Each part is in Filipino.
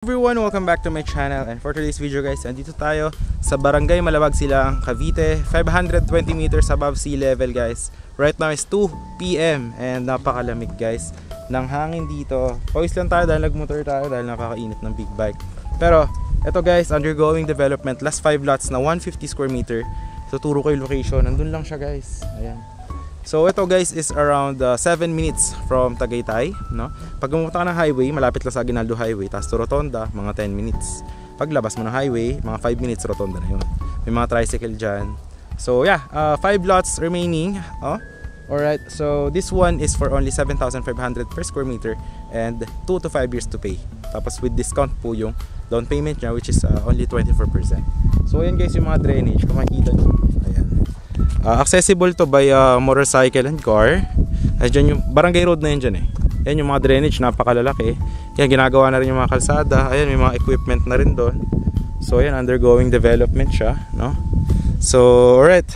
Everyone, welcome back to my channel, and for today's video guys, andito tayo sa Barangay Malabag Silang, Cavite, 520 meters above sea level guys. Right now is 2 PM and napakalamig guys ng hangin dito. Pawis lang tayo dahil nagmotor tayo dahil nakakainit ng big bike. Pero eto guys, undergoing development, last 5 lots na 150 square meter. Tuturo ko yung location, nandun lang siya guys. Ayan. So ito guys is around 7 minutes from Tagaytay, no? Pag pumunta ka ng highway, malapit lang sa Aguinaldo Highway, tapos to Rotonda, mga 10 minutes. Paglabas mo ng highway, mga 5 minutes Rotonda na yun. May mga tricycle dyan. So yeah, 5 lots remaining. Alright, so this one is for only 7,500 per square meter and 2 to 5 years to pay. Tapos with discount po yung down payment niya, which is only 24%. So ayan guys yung mga drainage, kung makikita nyo. Ayan. Accessible to by motorcycle and car. Diyan yung barangay road na yun dyan eh. Ayan yung mga drainage, napakalalaki. Yan, ginagawa na rin yung mga kalsada. Ayan, may mga equipment na rin doon. So ayan, undergoing development siya, no? So alright,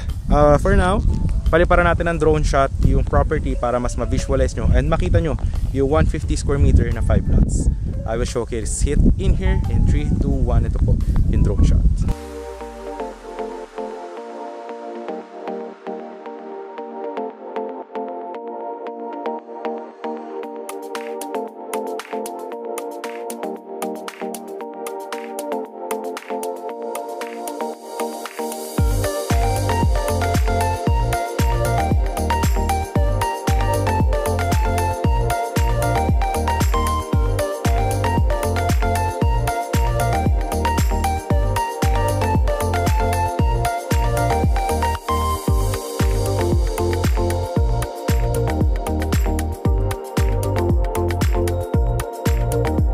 for now paliparan natin ng drone shot yung property para mas ma-visualize nyo and makita nyo yung 150 square meter na 5 lots. I will showcase it in here in 3, 2, 1. Ito po yung drone shot.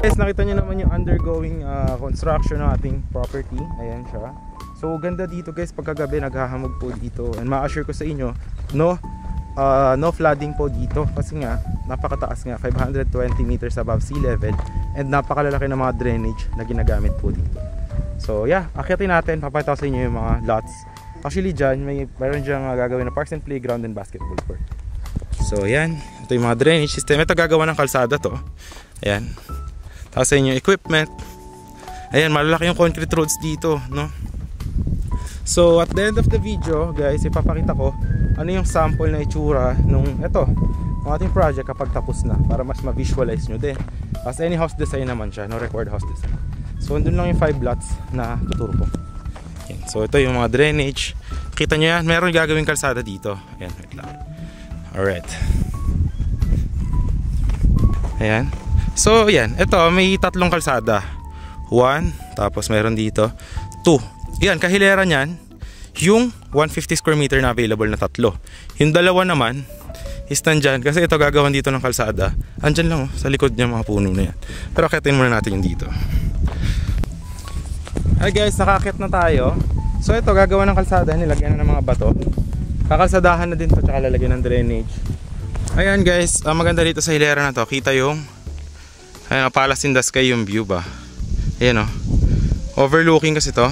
Guys, nakita nyo naman yung undergoing construction ng ating property. Ayan siya. So ganda dito guys, pagkagabi naghahamog po dito. And ma-assure ko sa inyo, no flooding po dito. Kasi nga, napakataas nga, 520 meters above sea level. And napakalalaki ng mga drainage na ginagamit po dito. So yeah, akyatin natin, papakita ko sa inyo yung mga lots. Actually dyan, mayroon dyan gagawin na parks and playground and basketball court. So ayan, ito yung mga drainage system. Ito gagawa ng kalsada to. Ayan. Tapos sa inyo equipment. Ayan, malalaki yung concrete roads dito, no? So at the end of the video guys, ipapakita ko ano yung sample na itsura nung ito, ng ating project kapag tapos na, para mas ma-visualize nyo din. As any house design naman siya, no, required house design. So andun lang yung 5 lots na tuturo ko. Ayan. So ito yung mga drainage. Kita nyo yan, meron gagawing kalsada dito. Ayan, wait lang. Alright. Ayan. So yan, ito may tatlong kalsada. 1, tapos meron dito 2. Yan, kahilera niyan yung 150 square meter na available na tatlo. Yung dalawa naman is nandyan, kasi ito gagawin dito ng kalsada. Andyan lang sa likod niya mga puno na yan. Pero akitin muna natin yung dito. Hi guys, nakakit na tayo. So ito gagawa ng kalsada, nilagyan na ng mga bato. Kakalsadahan na din to, tsaka lalagyan ng drainage. Ayan guys, maganda dito sa hilera na to. Kita yung Palace in the Sky yung view ba. Ayan o, overlooking kasi to.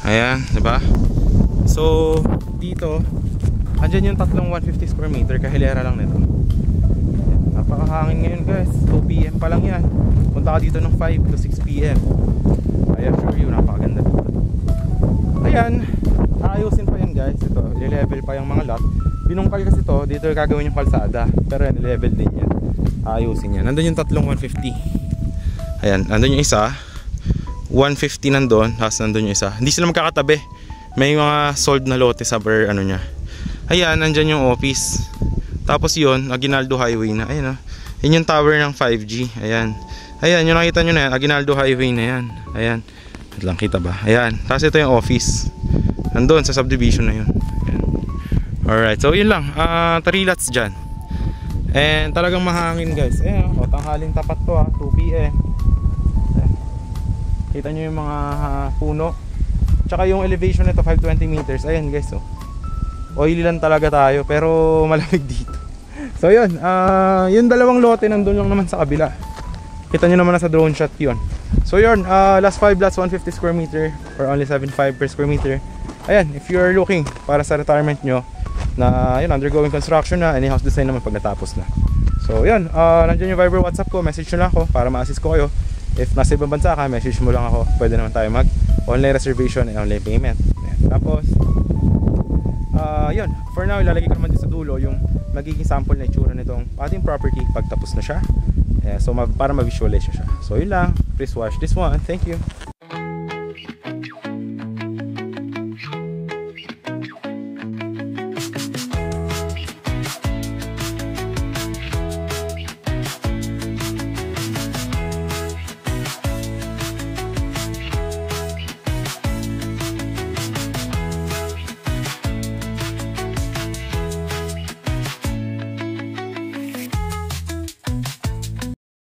Ayan, diba? So dito andyan yung tatlong 150 square meter, kahilera lang nito. Napakahangin ngayon guys, 2 PM pa lang yan. Punta ka dito ng 5 to 6 PM. I assure you, napakaganda dito. Ayan, aayusin pa yan guys. Ito, i-level pa yung mga lot. Binungkal kasi to, dito gagawin yung kalsada. Pero yan, i-level din yan. Ayusin yan. Nandun yung tatlong 150. Ayan, nandun yung isa 150 nandun, tapos nandun yung isa. Hindi sila magkakatabi. May mga sold na lote sa ano nya. Ayan, nandyan yung office. Tapos yun, Aguinaldo Highway na. Ayan o, yun yung tower ng 5G. Ayan, ayan, yung nakita nyo na yan, Aguinaldo Highway na yan. Ayan, lang kita ba? Ayan, tapos ito yung office. Nandun sa subdivision na yun. Ayan. Alright, so yun lang, 3 lots dyan. And talagang mahangin guys. Ayan o, tanghaling tapat to 2 PM. Ayan. Kita nyo yung mga puno. Tsaka yung elevation nito 520 meters. Ayan guys o, oily lang talaga tayo, pero malamig dito. So yun, yung dalawang lote nandun lang naman sa kabila. Kita nyo naman na sa drone shot yun. So yun, last 5 lots 150 square meter or only 75 per square meter. Ayan, if you're looking para sa retirement nyo na yun, undergoing construction na, any house design naman pag natapos na. So yun, nandiyan yung Viber WhatsApp ko, message nyo lang ako para ma-assist ko kayo. If nasa ibang bansa ka, message mo lang ako. Pwede naman tayo mag online reservation and online payment. Ayan. Tapos yun, for now ilalagay ko naman din sa dulo yung magiging sample na itsura nitong ating property pag tapos na siya. So para ma-visualize siya. So yun lang, please watch this one. Thank you.